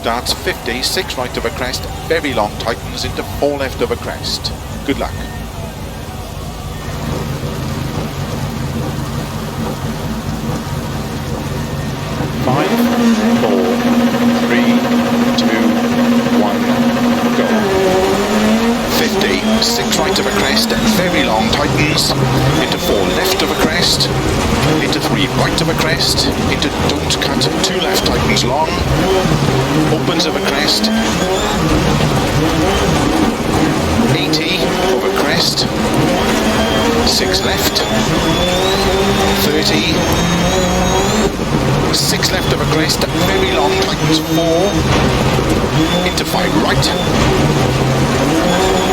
starts 50, 6 right of a crest, very long, tightens into 4 left of a crest. Good luck. 5, 4, 3, 2, 1, go. 50, 6 right of a crest, very long, tightens, into 4 left of a crest, into 3 right of a crest, into don't cut, 2 left, tightens long, opens of a crest, 80 of a crest, 6 left, 30, 6 left of a crest, very long, tightens 4, into 5 right,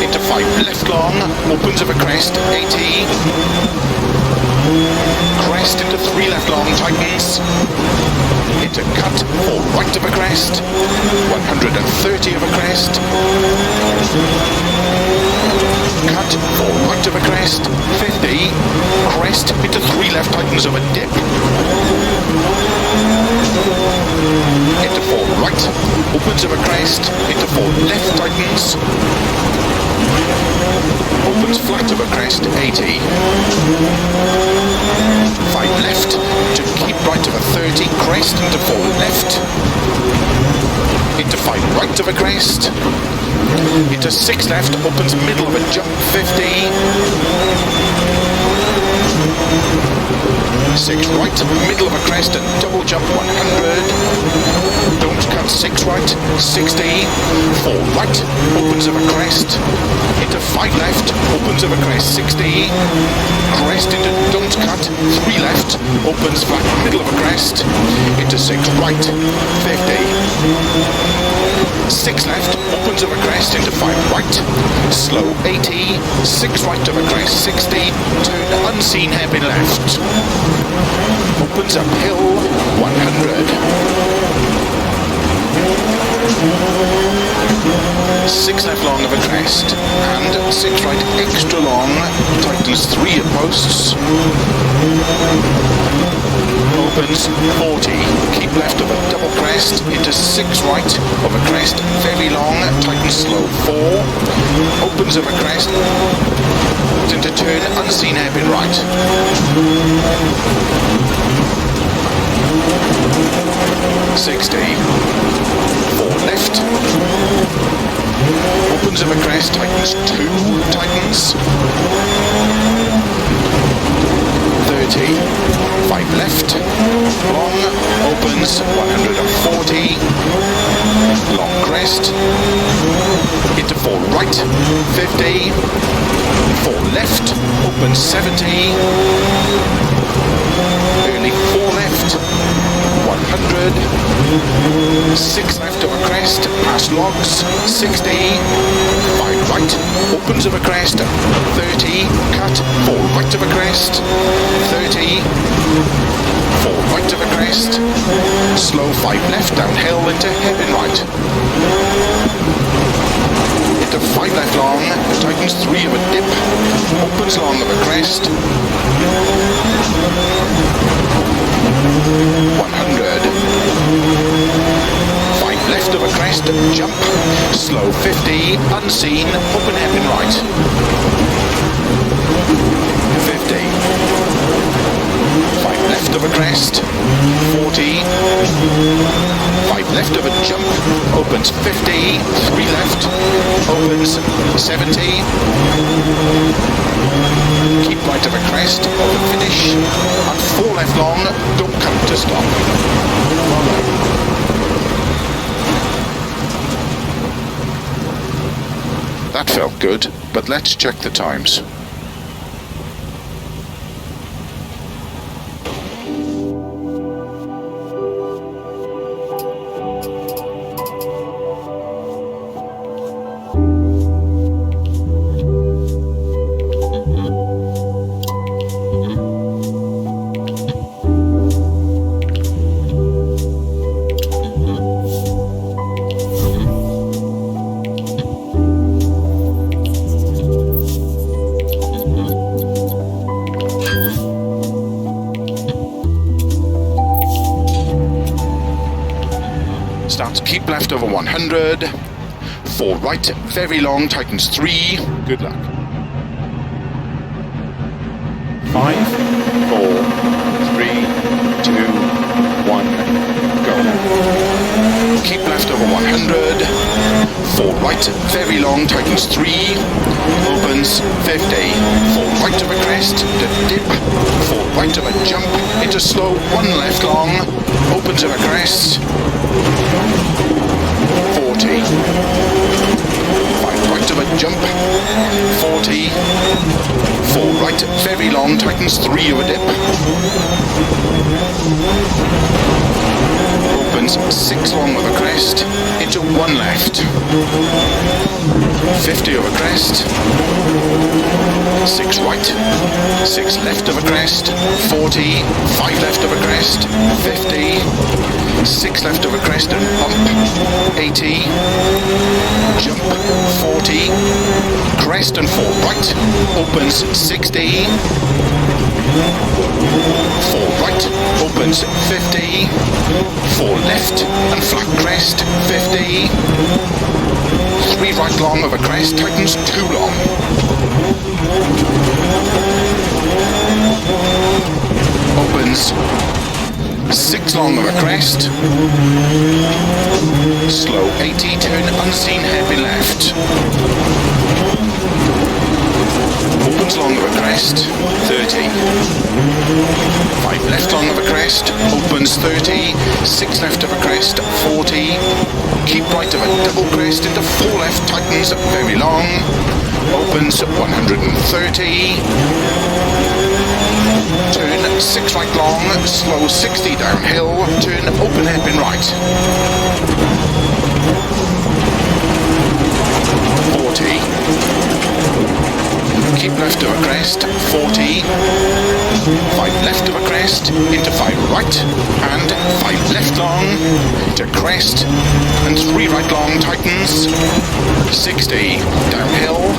into 5 left long, opens of a crest, 80, crest into 3 left long, tightens, into cut, 4 right of a crest, 130 of a crest, cut, 4 right of a crest, 50, crest into 3 left, tightens of a dip, into 4 right, opens of a crest, into 4 left, tightens, opens flat of a crest, 80, 5 left, to keep right of a 30, crest into 4 left, into 5 right of a crest, into 6 left, opens middle of a jump, 50, 6 right, middle of a crest and double jump, 100, don't cut, 6 right, 60, 4 right, opens of a crest, into 5 left, opens of a crest, 60, crest into don't cut, 3 left, opens flat, middle of a crest, into 6 right, 50, 6 left, opens of a crest, into 5 right, slow 80, 6 right of a crest, 60, turn unseen hairpin left, opens uphill, 100, 6 left long of a crest, and 6 right extra long, tightens 3 at posts, opens 40, keep left of a double crest, into 6 right of a crest, very long, tightens slow 4, opens of a crest, into turn unseen hairpin right, 60, 4 left, opens of a crest, tightens 2, tightens, 30, 5 left, long, opens, 140, long crest, into 4 right, 50, 4 left, opens 70, early 4 left, 100, 6 left of a crest, past logs, 60, 5 right, opens of a crest, 30, cut, 4 right of a crest, 30, 4 right of a crest, slow 5 left, downhill into hairpin right, into 5 left long, tightens 3 of a dip, opens long of a crest, 100, 5 left of a crest, jump, slow 50, unseen, open hairpin right, 50, 5 left of a crest, 40, 5 left of a jump, opens 50, 3 left, opens 70, keep right of a crest, open finish, and 4 left long, don't come to stop. That felt good, but let's check the times. keep left over 100, 4 right, very long, tightens 3, good luck. 5, 4, 3, 2, 1, go. Keep left over 100, 4 right, very long, tightens 3, opens 50, 4 right of a crest, to dip, 4 right of a jump, into slow, 1 left long, opens of a crest, 40, 5 right of a jump, 40, 4 right, very long, tightens 3 of a dip, opens 6 long of a crest, into 1 left, 50 of a crest, 6 right, 6 left of a crest, 40, 5 left of a crest, 50, 6 left of a crest and bump, 80, jump, 40, crest and 4 right, opens 60, 4 right, opens 50, 4 left and flat crest, 50, 3 right long of a crest, tightens 2 long, opens 6 long of a crest, slow 80, turn unseen hairpin left, opens long of a crest, 30, 5 left long of a crest, opens 30, 6 left of a crest, 40, keep right of a double crest into 4 left, tightens very long, opens 130, turn 6 right long, slow 60 downhill, turn open hairpin right, 40, keep left of a crest, 40, 5 left of a crest, into 5 right, and 5 left long, to crest, and 3 right long, tightens, 60, downhill,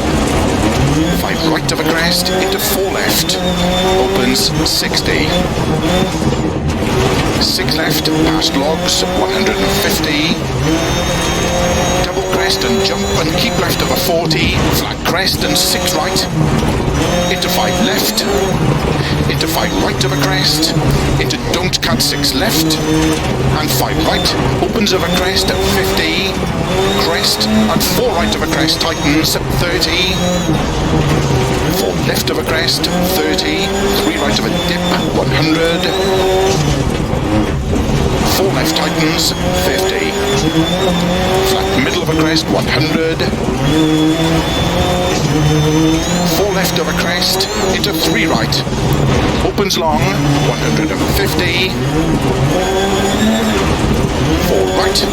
5 right of a crest, into 4 left, opens 60, 6 left, past logs, 150, double crest and jump and keep left of a 40, flat crest and 6 right, into 5 left, into 5 right of a crest, into don't cut 6 left, and 5 right, opens of a crest at 50, crest, and 4 right of a crest, tightens, 30, 4 left of a crest, 30, 3 right of a dip, 100, 4 left tightens, 50, flat middle of a crest, 100, 4 left of a crest, into 3 right, opens long, 150, 4 right,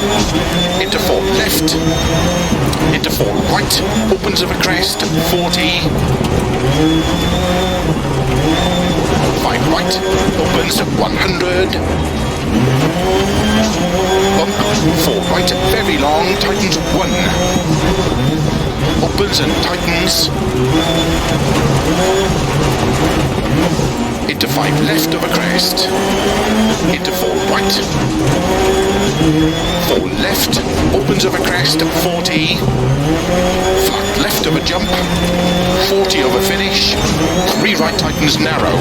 into 4 left, into 4 right, opens of a crest, 40, 5 right, opens 100, bump, 4 right, very long, tightens 1, opens and tightens, into 5 left of a crest, into 4 right, 4 left, opens of a crest, 40, flat left of a jump, 40 of a finish, 3 right tightens narrow,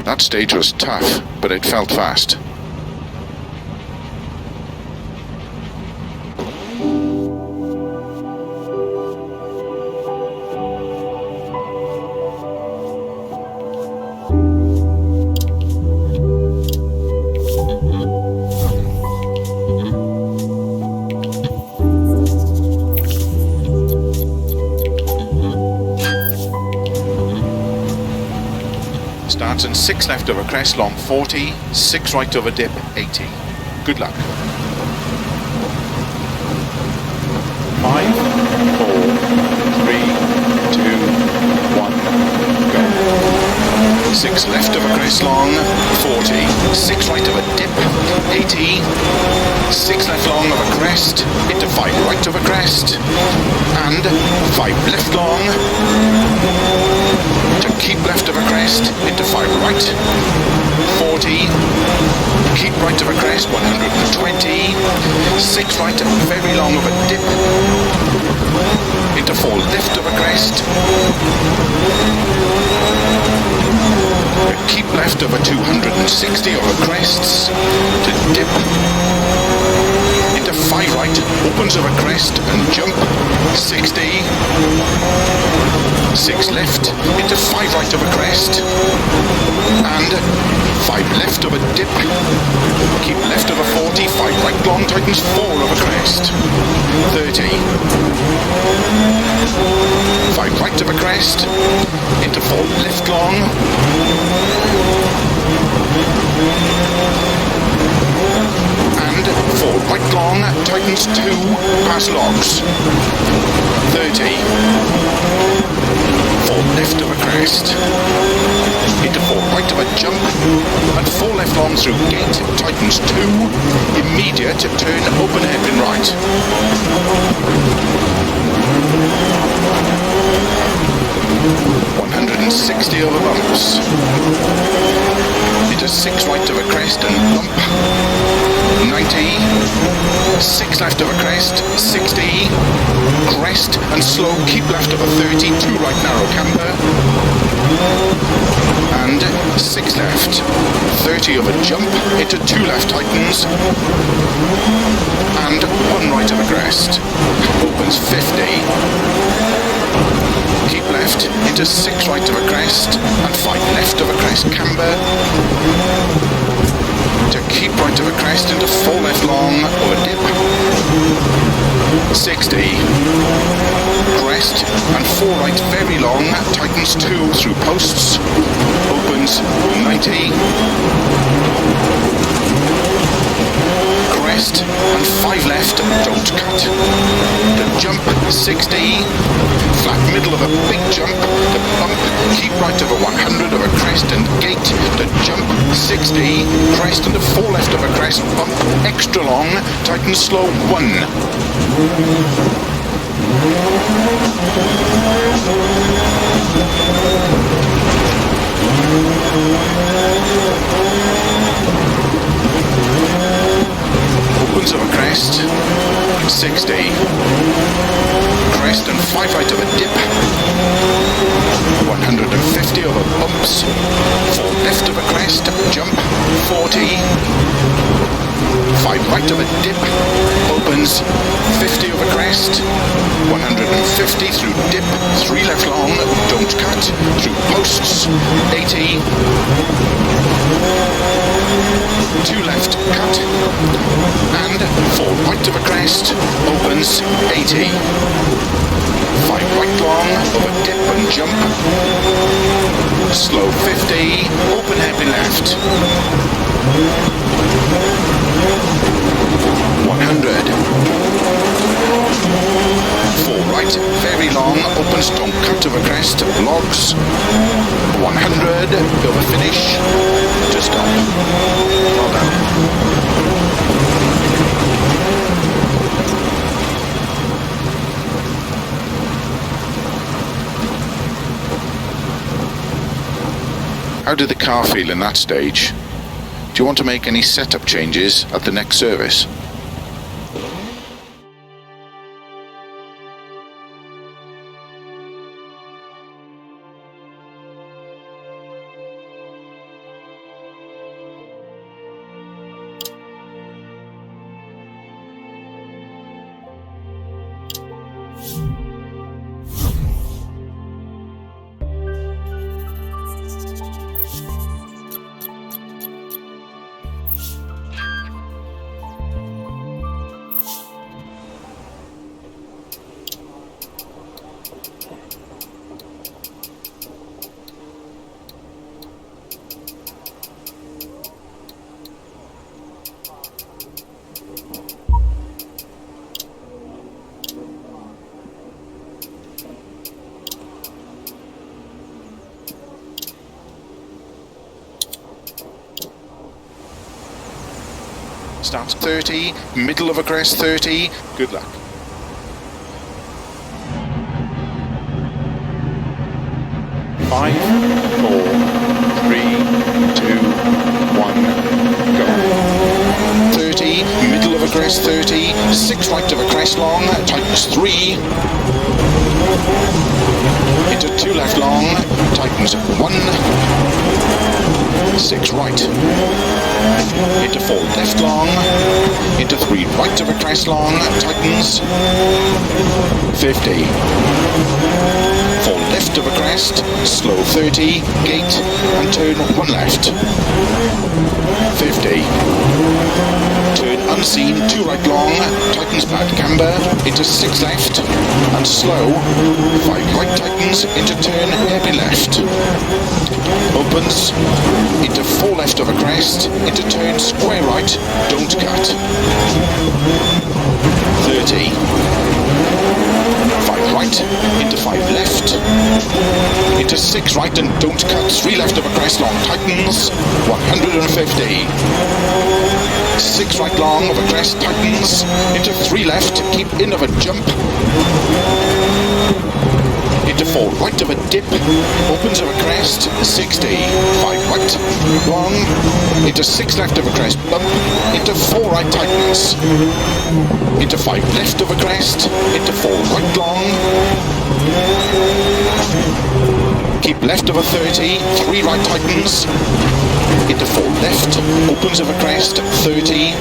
that stage was tough, but it felt fast. Starts in 6 left over crest, long 40, 6 right over dip, 80. Good luck. 5, 4, 3, 2, 1, go. 6 left over crest, long 40, 6 right over dip, 80. 6 left long of a crest, into 5 right of a crest, and 5 left long, to keep left of a crest, into 5 right, 40, keep right of a crest, 120, 6 right, very long of a dip, into 4 left of a crest, keep left over 260 over crests, to dip, into 5 right, opens over crest and jump, 60, 6 left, into 5 right over crest, and 5 left over dip, keep left over 40, 5 right long, tightens 4 over crest, 30, 5 right over crest, into 4 left long, and 4 right long, tightens 2, pass logs, 30, 4 left of a crest, into 4 right of a jump, and 4 left long through gate, tightens 2, immediate turn, open hairpin right. 160 over bumps, into 6 right of a crest and bump, 90, 6 left of a crest, 60, crest and slow, keep left of a 30, 2 right narrow camber, and 6 left, 30 of a jump, into 2 left tightens, and 1 right of a crest, opens 50, keep left, into 6 right of a crest, and 5 left of a crest camber, to keep right of a crest, into 4 left long, or a dip, 60, crest, and 4 right very long, tightens 2 through posts, opens 90, crest, and 5 left, don't cut, to jump, 60, flat middle of a big jump, to bump, keep right of a 100 of a crest and gate, to jump, 60, crest and a 4 left of a crest, bump, extra long, tighten slow, 1. Opens of a crest, 60, crest and 5 right of a dip, 150 over bumps, 4 left of a crest, jump, 40, 5 right of a dip, opens, 50 over crest, 150 through dip, 3 left long, don't cut, through posts, 80, 2 left, cut, and 4 right of a crest, opens, 80, 5 right long, over dip and jump, slow 50, open hairpin left, 100, 4 right, very long, opens, don't cut of a crest, logs, 100, over finish, to stop. Well done. How did the car feel in that stage? Do you want to make any setup changes at the next service? Starts 30, middle of a crest 30. Good luck. Five, 4, 3, 2, 1, go. 30, middle of a crest 30, 6 right of a crest long, tightens 3. Into 2 left long, tightens 1. 6 right. Into 4 left long, into 3 right of a crest long, tightens 50. 4 left of a crest, slow 30, gate and turn 1 left. 50. Turn unseen, 2 right long, tightens bad camber, into 6 left and slow, 5 right tightens, into turn heavy left. Opens, into 4 left of a crest, into turn square right, don't cut. 30. 5 right, into 5 left, into 6 right and don't cut, 3 left of a crest long, tightens, 150. 6 right long of a crest, tightens, into 3 left, keep in of a jump, into 4 right of a dip, opens of a crest, 60, 5 right, long, into 6 left of a crest, bump, into 4 right tightens, into 5 left of a crest, into 4 right long, keep left of a 30, 3 right tightens, into 4 left, opens of a crest, 30,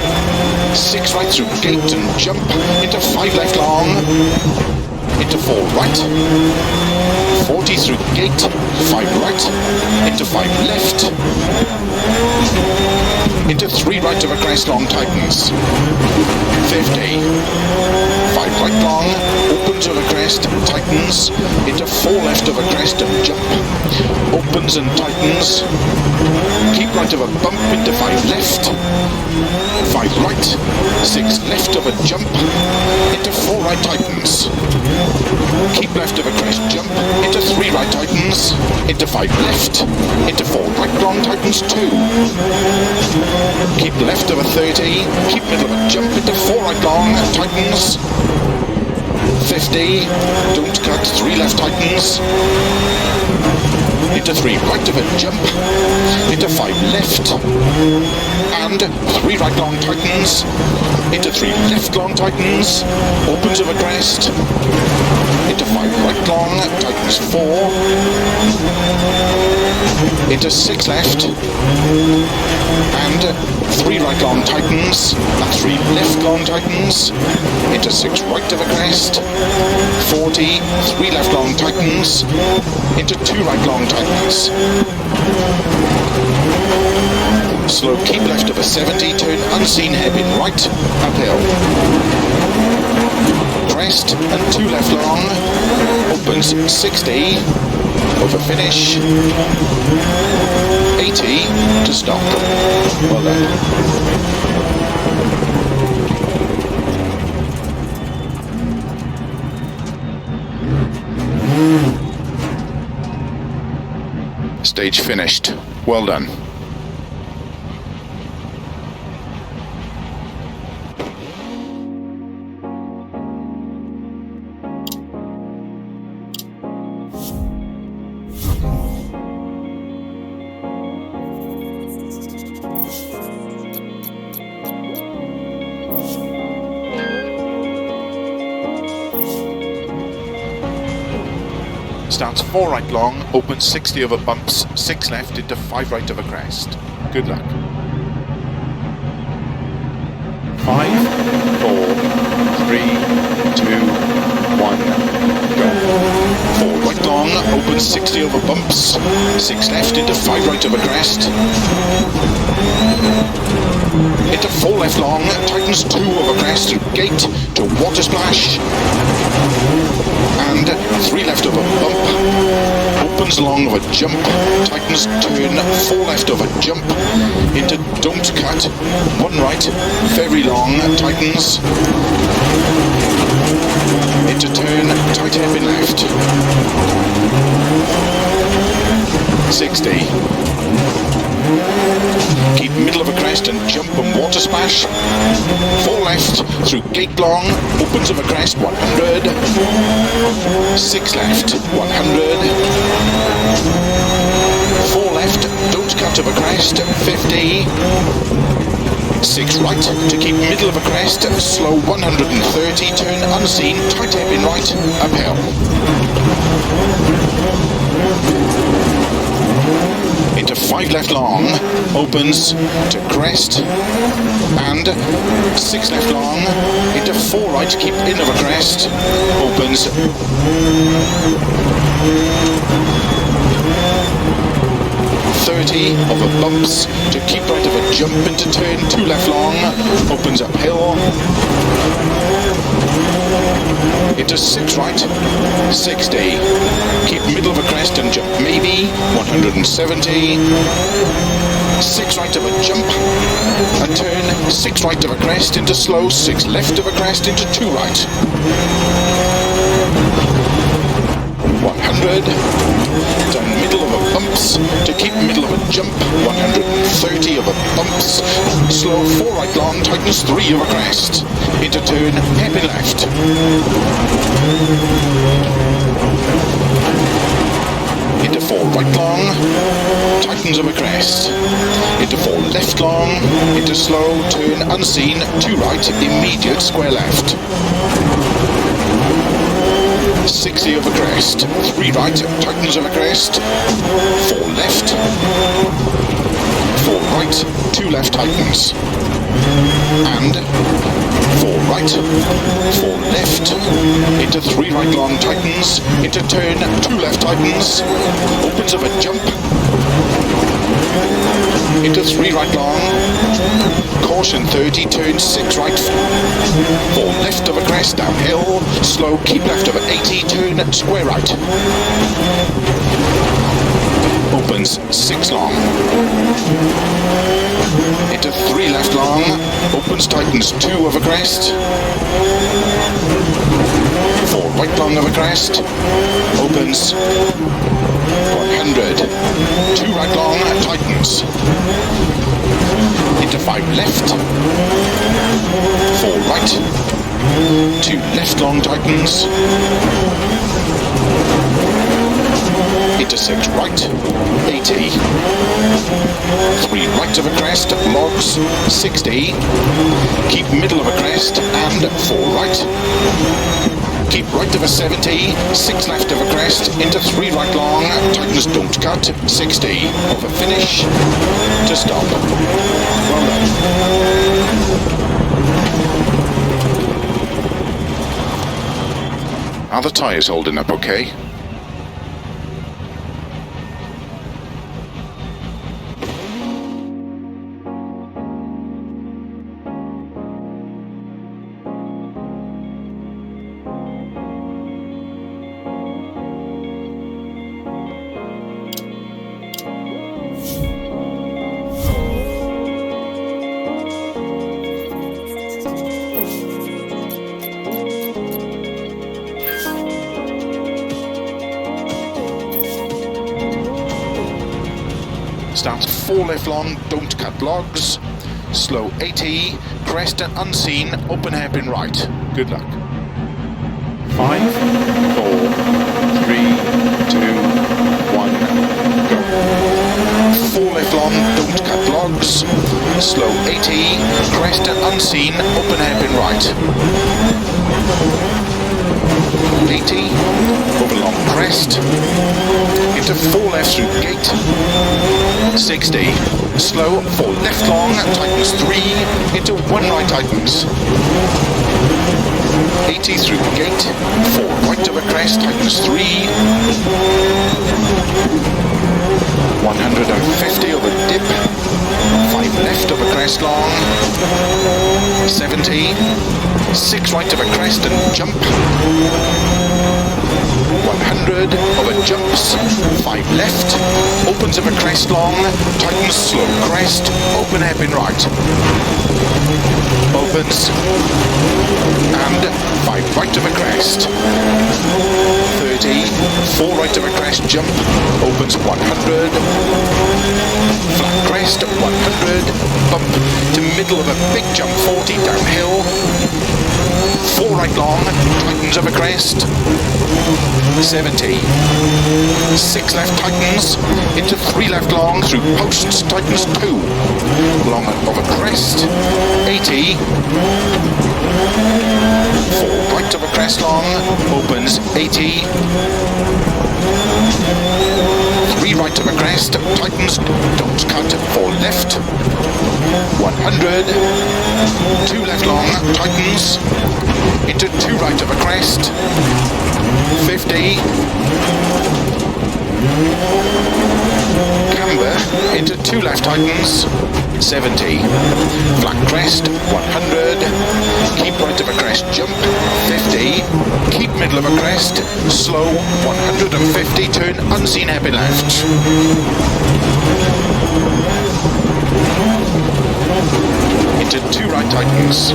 6 right through gate and jump, into 5 left long, into 4 right, 40 through gate, 5 right, into 5 left, into 3 right of a crest long, tightens, 50, 5 right long, opens of a crest, tightens, into 4 left of a crest and jump, opens and tightens, keep right of a bump, into 5 left, 5 right, 6 left of a jump, into 4 right tightens, keep left of a crest jump, into 3 right tightens, into 5 left, into 4 right long tightens 2, keep left of a 30, keep middle of a jump, into 4 right long tightens, 50, don't cut, 3 left tightens, into 3 right of a jump, into 5 left, and 3 right long tightens, into 3 left long tightens, opens of a crest, into 5 right long, tightens 4, into 6 left, and 3 right long tightens, and 3 left long tightens, into 6 right of a crest, 40, 3 left long tightens, into 2 right long tightens. Slow keep left of a 70, turn unseen hairpin right, uphill. Crest and 2 left long, opens 60, over finish, 80 to stop. Well done. Stage finished. Well done. Starts 4 right long, opens 60 over bumps, 6 left into 5 right of a crest. Good luck. 5, 4, 3, 2, 1, go. 4 right long, opens 60 over bumps, 6 left into 5 right of a crest. Into 4 left long, tightens 2 over crest through gate to water splash. And 3 left of a bump, opens long of a jump, tightens turn, 4 left of a jump, into don't cut, 1 right, very long, tightens, into turn, tight hairpin left, 60. Keep middle of a crest and jump and water into splash. 4 left through gate long, opens of a crest, 100. 6 left, 100. 4 left, don't cut of a crest, 50. 6 right to keep middle of a crest, slow 130, turn unseen, tight hairpin right, uphill. Into 5 left long, opens to crest, and 6 left long, into 4 right, keep in of a crest, opens. 30 over bumps to keep right of a jump into turn, 2 left long, opens uphill. Into 6 right, 60. Keep middle of a crest and jump maybe, 170. 6 right of a jump and turn, 6 right of a crest into slow, 6 left of a crest into 2 right. 100, down middle of a bumps to keep middle of a jump, 130 of a bumps, slow 4 right long, tightens 3 of a crest, into turn, hairpin left. Into 4 right long, tightens of a crest, into 4 left long, into slow, turn unseen, 2 right, immediate square left. 60 of a crest, 3 right, tightens of a crest, 4 left, 4 right, 2 left tightens, and 4 right, 4 left, into 3 right long tightens, into turn, 2 left tightens, opens of a jump, into 3 right long, caution 30, turn 6 right, 4 left of a crest, downhill, slow, keep left of an 80, turn square right, opens 6 long, into 3 left long, opens, tightens 2 of a crest, 4 right long of a crest, opens 100, 2 right long, tightens, into 5 left, 4 right, 2 left long tightens, into 6 right, 80, 3 right of a crest, logs, 60, keep middle of a crest, and 4 right, keep right of a 70, 6 left of a crest, into 3 right long, tightens don't cut, 60, over finish, to stop. Well done. Are the tyres holding up okay? Starts 4 left long, don't cut logs, slow 80, crest and unseen, open hairpin right. Good luck. 5, 4, 3, 2, 1, go. 4 left long, don't cut logs, slow 80, crest and unseen, open hairpin right. 80, over long crest, into 4 left through gate, 60, slow 4 left long, tightens 3, into 1 right tightens, 80 through gate, 4 right of a crest, tightens 3, 150 over dip, 5 left of a crest long, 70, 6 right of a crest and jump, 100 over jumps, 5 left, opens of a crest long, tightens slow crest, open hairpin right, opens, and 5 right of a crest, 30, 4 right of a crest jump, opens 100, flat crest 100, bump to middle middle of a big jump 40 downhill, 4 right long, tightens over crest, 70, 6 left tightens, into 3 left long, through posts, tightens 2, long over crest, 80, 4 right over crest long, opens 80, 3 right over crest, tightens, don't cut, 4 left, 100, 2 left long, tightens, into 2 right over crest, 50, camber, into 2 left tightens, 70, flat crest, 100, keep right of a crest, jump, 50, keep middle of a crest, slow, 150, turn, unseen hairpin left. Into 2 right tightens,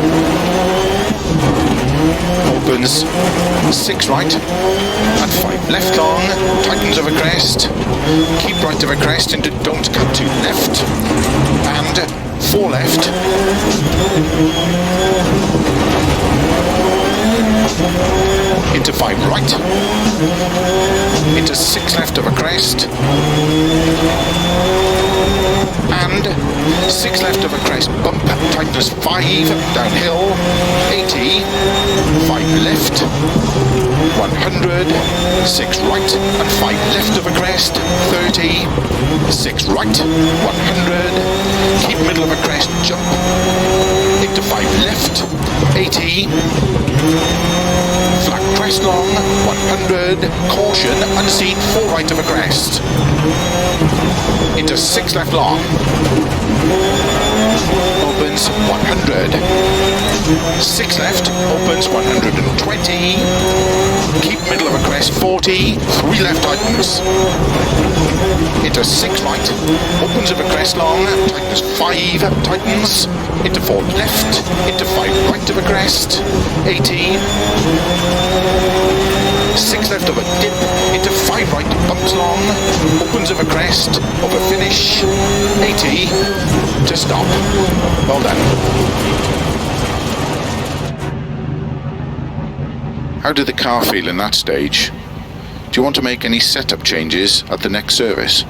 opens 6 right and 5 left long, tightens over crest, keep right over crest into don't cut 2 left and 4 left, into 5 right, into 6 left over crest, and 6 left over crest, bump, tightness 5, downhill, 80, 5 left, 100, 6 right, and 5 left over crest, 30, 6 right, 100, keep middle of a crest, jump, into 5 left, 80, flat crest long, 100, caution, unseen, 4 right of a crest, into 6 left long, opens 100, 6 left, opens 120, keep middle of a crest, 40, 3 left tightens, into 6 right, opens of a crest long, tightens 5, tightens, into 4 left, into 5 right of a crest, 80, 6 left of a dip, into 5 right, bumps long, opens of a crest, over finish, 80, to stop. Well done. How did the car feel in that stage? Do you want to make any setup changes at the next service?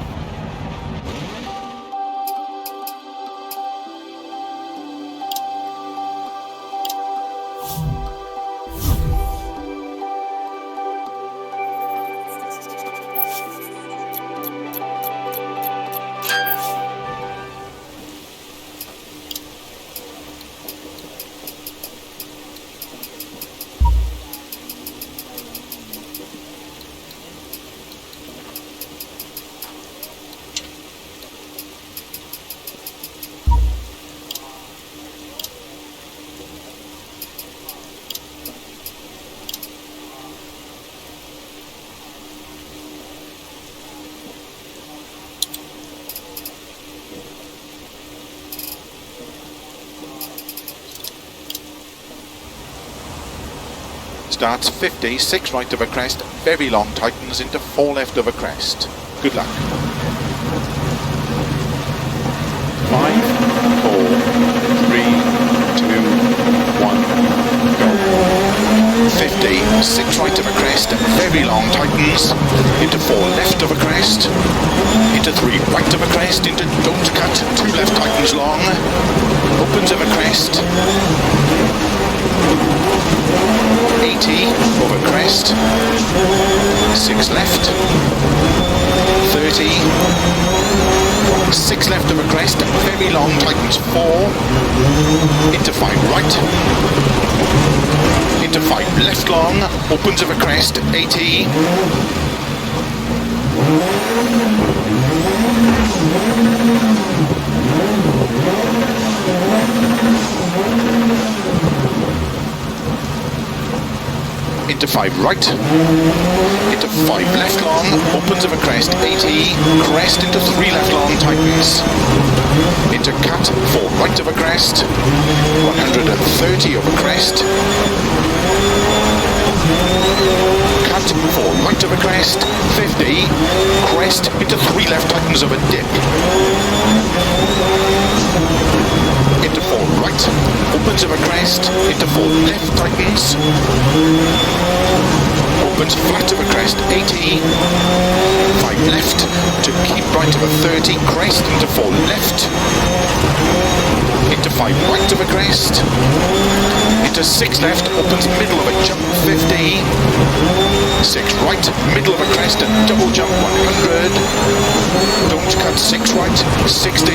Starts 50, 6 right of a crest, very long, tightens into 4 left of a crest. Good luck. 5, 4, 3, 2, 1, go. 50, 6 right of a crest, very long, tightens, into 4 left of a crest, into 3 right of a crest, into don't cut, 2 left tightens long, opens of a crest, 80 over crest, 6 left, 30, 6 left of a crest, very long, tightens 4, into 5 right, into 5 left long, opens of a crest, 80, into 5 right, into 5 left long, opens of a crest, 80, crest into 3 left long, tightens, into cut, 4 right of a crest, 130 over crest, cut, 4 right of a crest, 50, crest into 3 left, tightens of a dip, into 4 right, opens over crest, into 4 left, tightens, opens flat over crest, 80, 5 left, to keep right over 30, crest into 4 left, into 5 right over crest, into 6 left, opens middle of a jump, 50, 6 right, middle of a crest and double jump, 100, don't cut, 6 right, 60,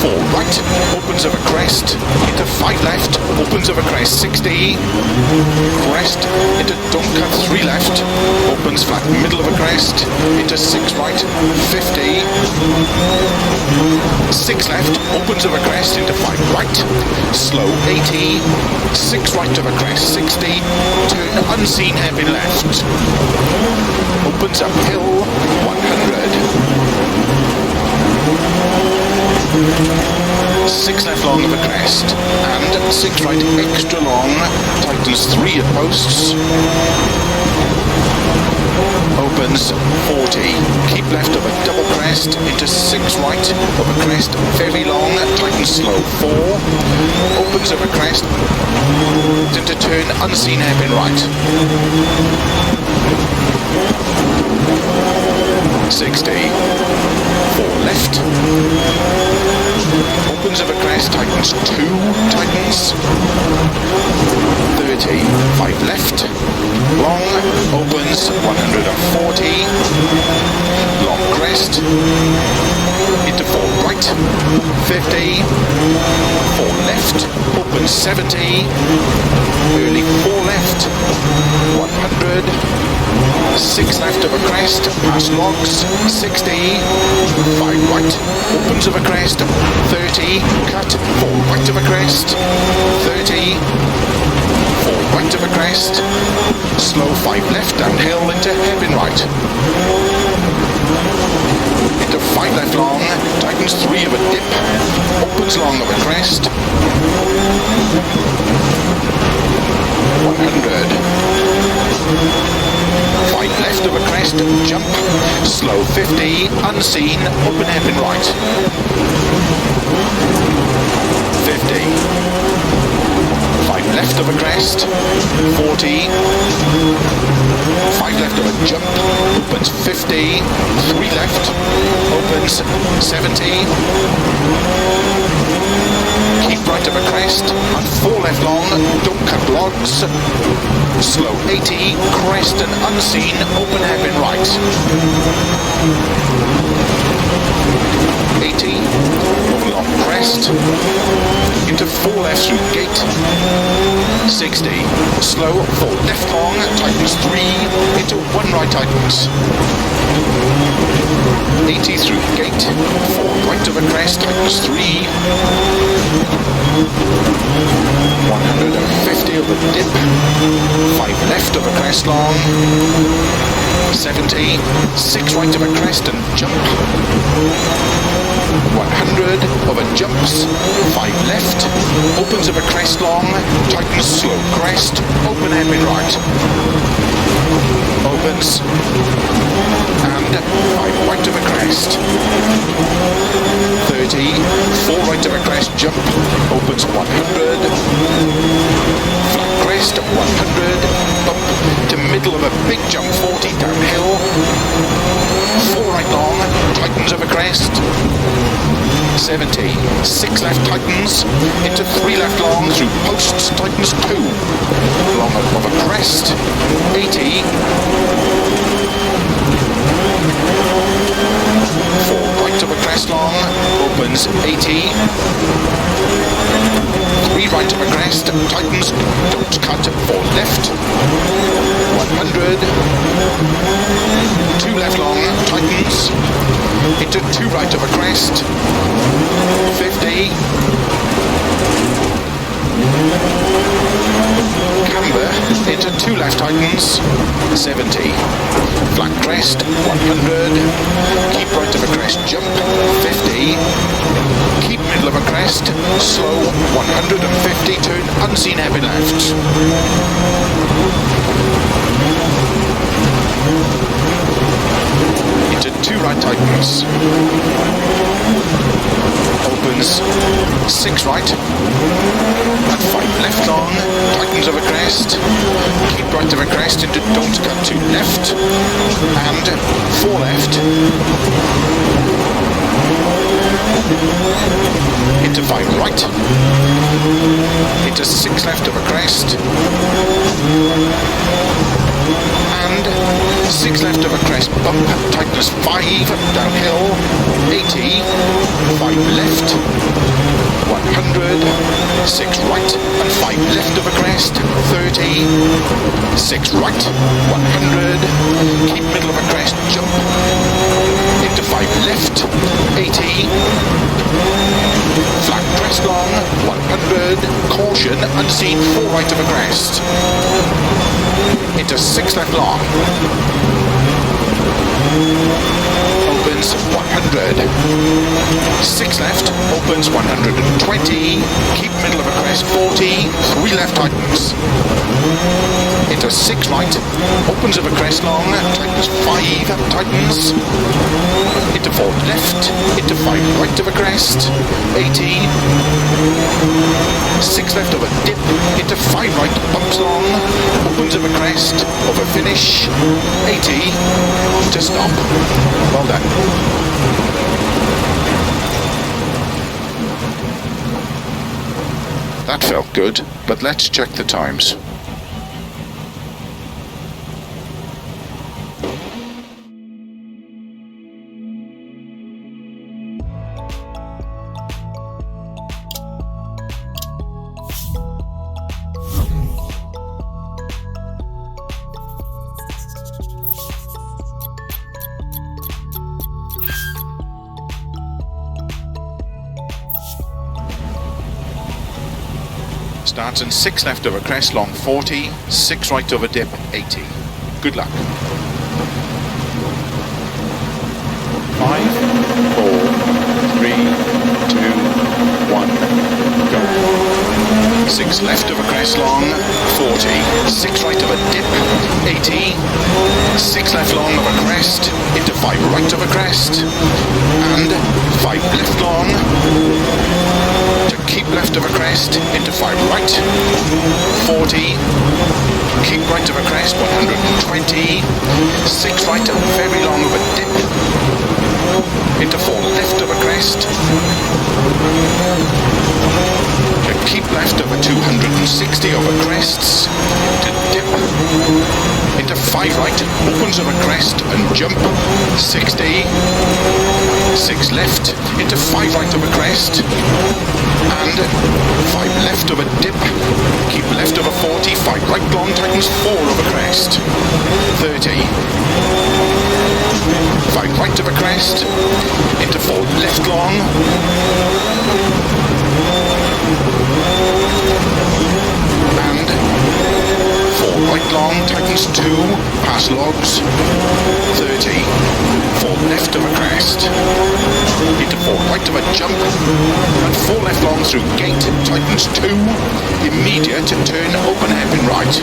4 right, opens over crest, into 5 left, opens over crest, 60, crest, into don't cut, 3 left, opens flat, middle of a crest, into 6 right, 50, 6 left, opens over crest, into 5 right, slow, 80, 6 right over crest, 60, turn unseen heavy left, opens uphill, 100, 6 left long of a crest, and 6 right extra long, tightens 3 at posts, opens 40, keep left of a double crest, into 6 right of a crest, very long, tightens slow, 4, opens of a crest, into turn unseen hairpin right, 60, 4 left, opens of a crest, tightens 2, tightens, 30, 5 left, long, opens, 140, long crest, into 4 right, 50, 4 left, opens 70, early 4 left, 100, 6 left of a crest, past logs, 60, 5 right, opens of a crest, 30, cut, 4 right of a crest, 30, 4 right of a crest, slow 5 left, downhill into hairpin right, into 5 left long, tightens 3 of a dip, opens long of a crest, 100, 5 left of a crest, jump, slow 50, unseen, open hairpin right, 50, 5 left of a crest, 40, 5 left of a jump, opens 50, 3 left, opens 70, keep right of a crest, and 4 left long, don't cut logs, slow 80, crest and unseen, open hairpin right, 80, long crest, into 4 left through gate, 60, slow 4 left long, tightens 3, into 1 right tightens, 80 through gate, 4 right of a crest, tightens 3, 150 of a dip, 5 left of a crest long, 70, 6 right of a crest and jump, 100 of a jumps, 5 left, opens of a crest long, tightens slow crest, open hairpin right, opens, and 5 right of a crest, 30, 4 right of a crest, jump, opens 100, flat crest, 100, up to middle of a big jump, 40, downhill, 4 right long, tightens of a crest, 70, 6 left tightens, into 3 left long, through posts, tightens 2, long of a crest, 80, 4 right of a crest long, opens 80, 3 right of a crest, tightens, don't cut, 4 left, 100, 2 left long, tightens, into 2 right of a crest, 50, camber, into 2 left tightens, 70, flat crest, 100, keep right of a crest, jump, 50, keep middle of a crest, slow, 150, turn unseen heavy left, into 2 right tightens, opens 6 right, and 5 left long, tightens over crest, keep right over crest into don't cut 2 left, and 4 left, into 5 right, into 6 left over crest, and 6 left over crest, bump, tightness 5, downhill, 80, 5 left, 100, 6 right, and 5 left over crest, 30, 6 right, 100, keep middle of a crest, jump, into 5 left, 80, flat crest long, 100, caution, unseen, 4 right of a crest, into 6 left long, opens 100, 6 left, opens 120, keep middle of a crest, 40, 3 left tightens, into 6 right, opens of a crest long, tightens 5, tightens, into 4 left, into 5 right of a crest, 80, 6 left of a dip, into 5 right, bumps long, opens of a crest, over finish, 80, to stop. Well done. That felt good, but let's check the times. Starts in 6 left over crest long 40, 6 right over dip 80. Good luck. 5, 4, 3, 2, 1, go. 6 left over crest long 40, 6 right over dip 80, 6 left long over crest, into 5 right over crest, and 5 left long, keep left of a crest, into 5 right, 40, keep right of a crest, 120, 6 right, very long of a dip, into 4 left of a crest, keep left over 260 over crests, to dip, into 5 right, opens of a crest and jump, 60, 6 left, into 5 right of a crest, and 5 left of a dip, keep left of a 40, 5 right long, tightens 4 of a crest, 30, 5 right of a crest, into 4 left long, and 4 right long, tightens 2, pass logs, 30, 4 left of a crest, into 4 right of a jump, and 4 left long through gate, tightens 2, immediate turn, open hairpin right.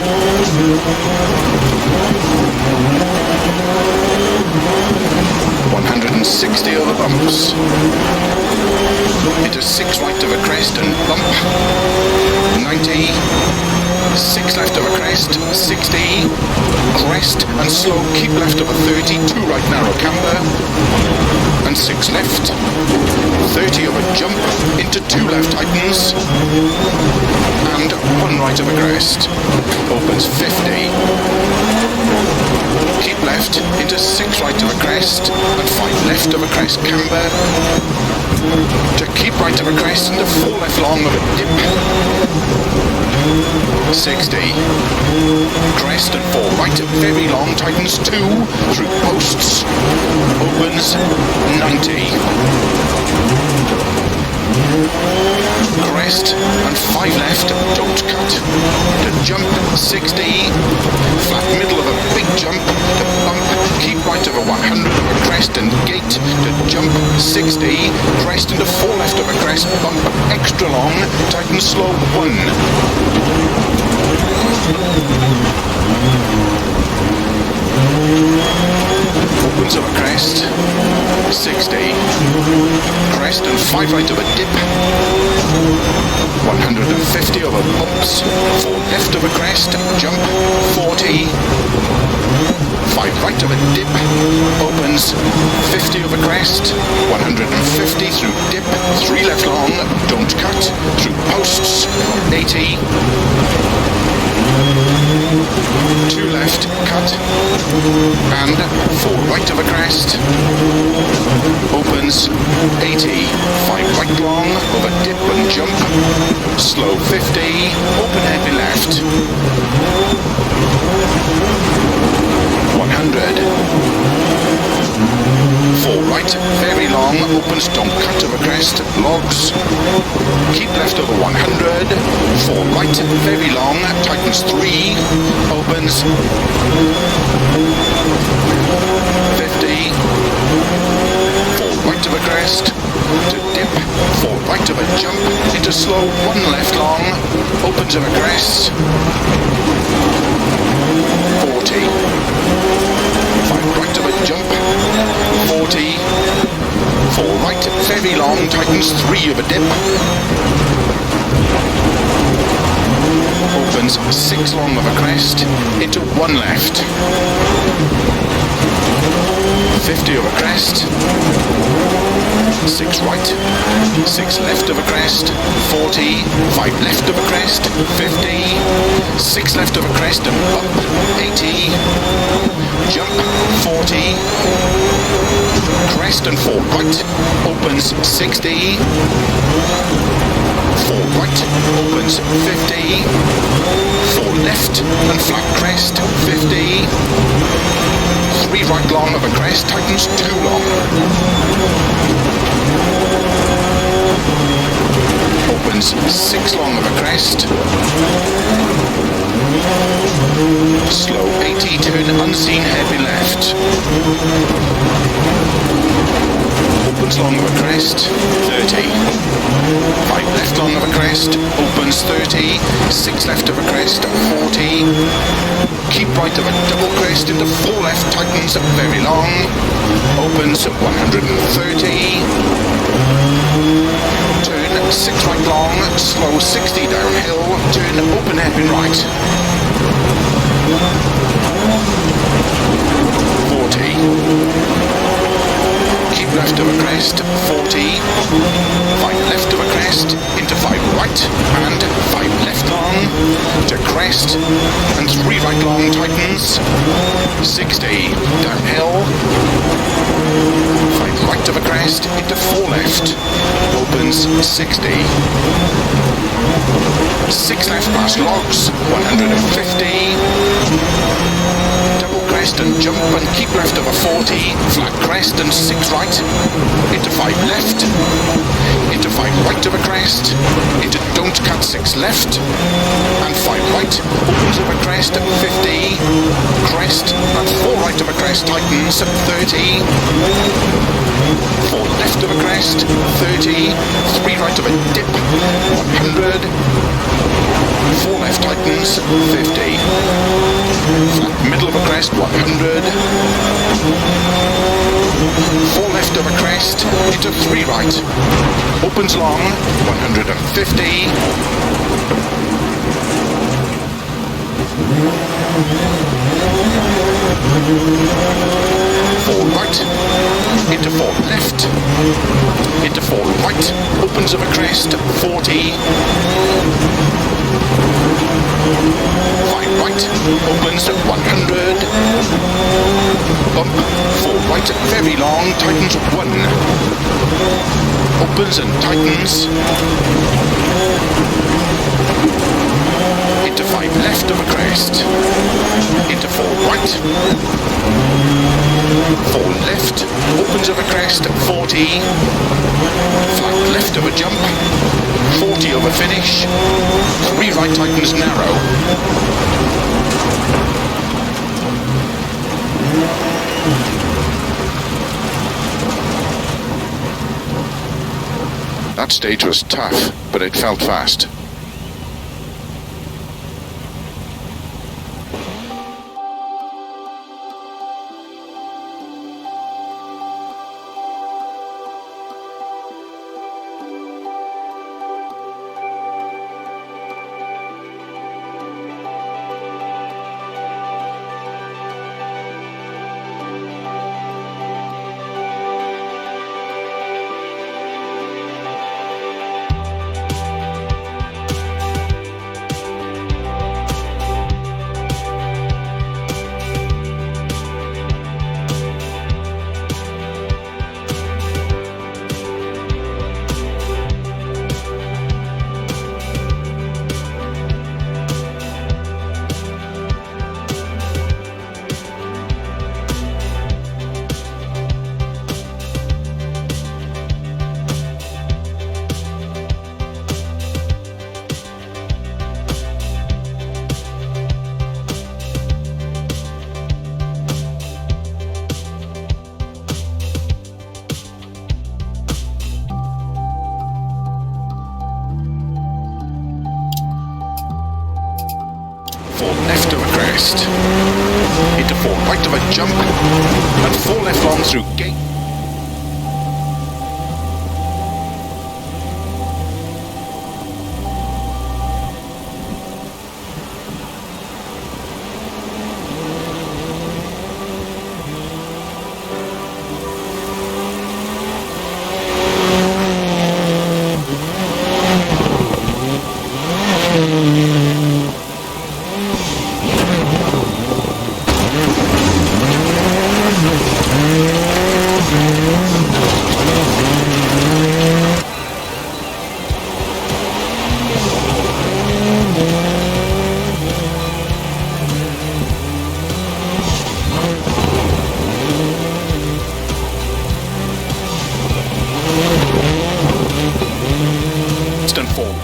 160 over bumps, into 6 right of a crest and bump, 90, 6 left of a crest, 60, crest and slow, keep left of a 30, 2 right narrow camber, and 6 left, 30 of a jump, into 2 left tightens, and 1 right of a crest, opens 50, keep left, into 6 right of a crest, and 5 left of a crest camber, to keep right of a crest, and a 4 left long of a dip, 60, crest and 4 right, very long, tightens 2, through posts, opens 90, crest and 5 left, don't cut, to jump 60, flat middle of a big jump, to bump, keep right of a 100 of a crest and gate, to jump 60, crest into 4 left of a crest, bump extra long, tighten slow 1. opens of a crest, 60, crest and 5 right of a dip, 150 over bumps, 4 left of a crest, jump, 40, 5 right of a dip, opens, 50 over crest, 150 through dip, 3 left long, don't cut, through posts, 80, 2 left, cut, and 4 right of a crest, opens, 80, 5 right long, over dip and jump, slow 50, open heavy left, 100, 4 right, very long, opens, don't cut over crest, logs, keep left over 100, 4 right, very long, tightens 3, opens, 50, 4 right of a crest, to dip, 4 right of a jump, into slow, 1 left long, opens of a crest, 40, 5 right of a jump, 40, 4 right, very long, tightens 3 of a dip, opens 6 long of a crest, into 1 left, 50 of a crest, 6 right, 6 left of a crest, 40, 5 left of a crest, 50, 6 left of a crest and up, 80, jump, 40, crest and 4 right, opens 60, 4 right, opens 50, 4 left and flat crest, 50, 3 right long of a crest, tightens 2 long, opens 6 long of a crest, slow 80, turn unseen heavy left, opens long of a crest, 30, 5 left long of a crest, opens 30, 6 left of a crest, 40, keep right of a double crest into 4 left, tightens very long, opens 130, turn 6 right long, slow 60 downhill, turn open hairpin right, 40, keep left of a crest, 40, 5 left of a crest, into 5 right, and 5 left long, to crest, and 3 right long tightens, 60, downhill, 5 right of a crest, into 4 left, opens 60, 6 left past logs, 150, double crest and jump and keep left of a 40, flat crest and 6 right, into 5 left, into 5 right of a crest, into don't cut 6 left, and 5 right, opens of a crest, 50, crest, and 4 right of a crest, tightens, 30, 4 left of a crest, 30, 3 right of a dip, 100, 4 left tightens, 50, flat middle of a crest, 100, 4 left of a crest, into 3 right, opens long, 150, 4 right, into 4 left, into 4 right, opens of a crest, 40, 5 right, opens 100, bump, 4 right, very long, tightens 1, opens and tightens, into 5 left of a crest, into 4 right, 4 left, opens of a crest, 40, flat left of a jump, 40 over finish, 3 right tightens narrow, that stage was tough, but it felt fast. 4 left of a crest, into 4 right of a jump, and 4 left long through gate. Stand 4.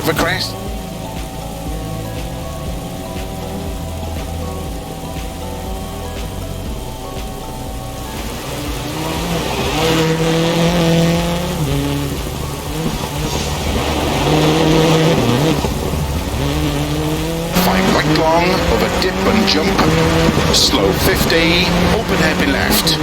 The crest. Five right long over dip and jump. Slow 50. Open hairpin left.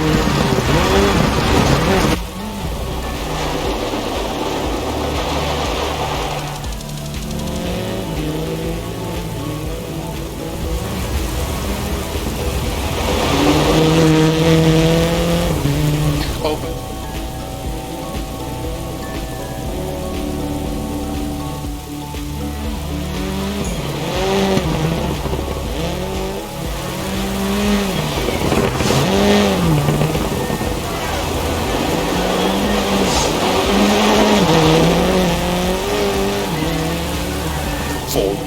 Forward.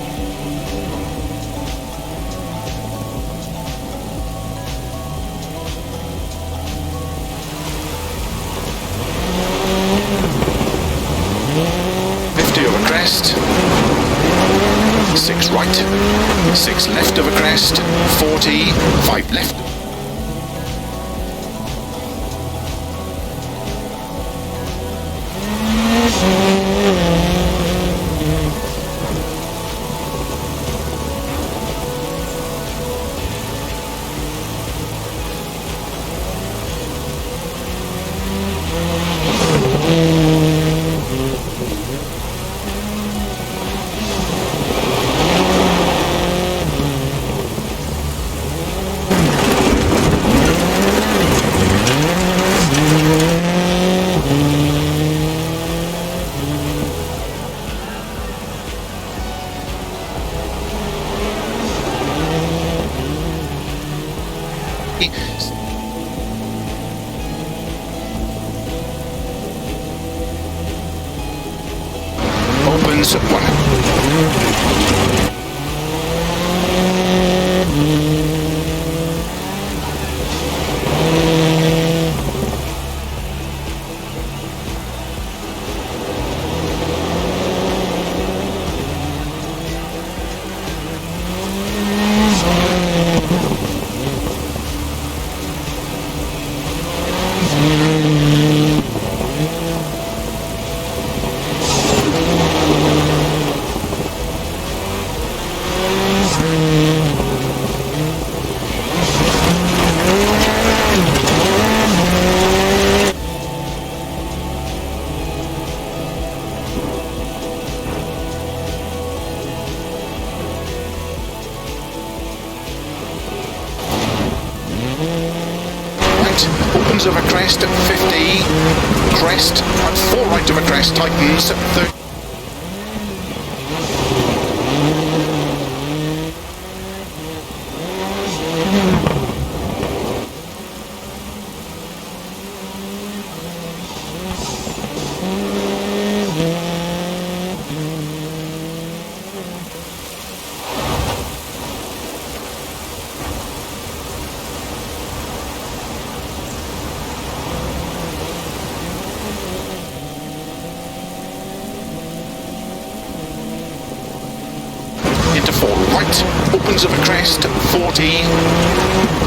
Over crest, 6 right, 6 left over crest, 40, 5 left. Opens at 1. Opens over crest at 50, crest, and 4 right over crest, tightens at 30. right, opens of a crest, 40.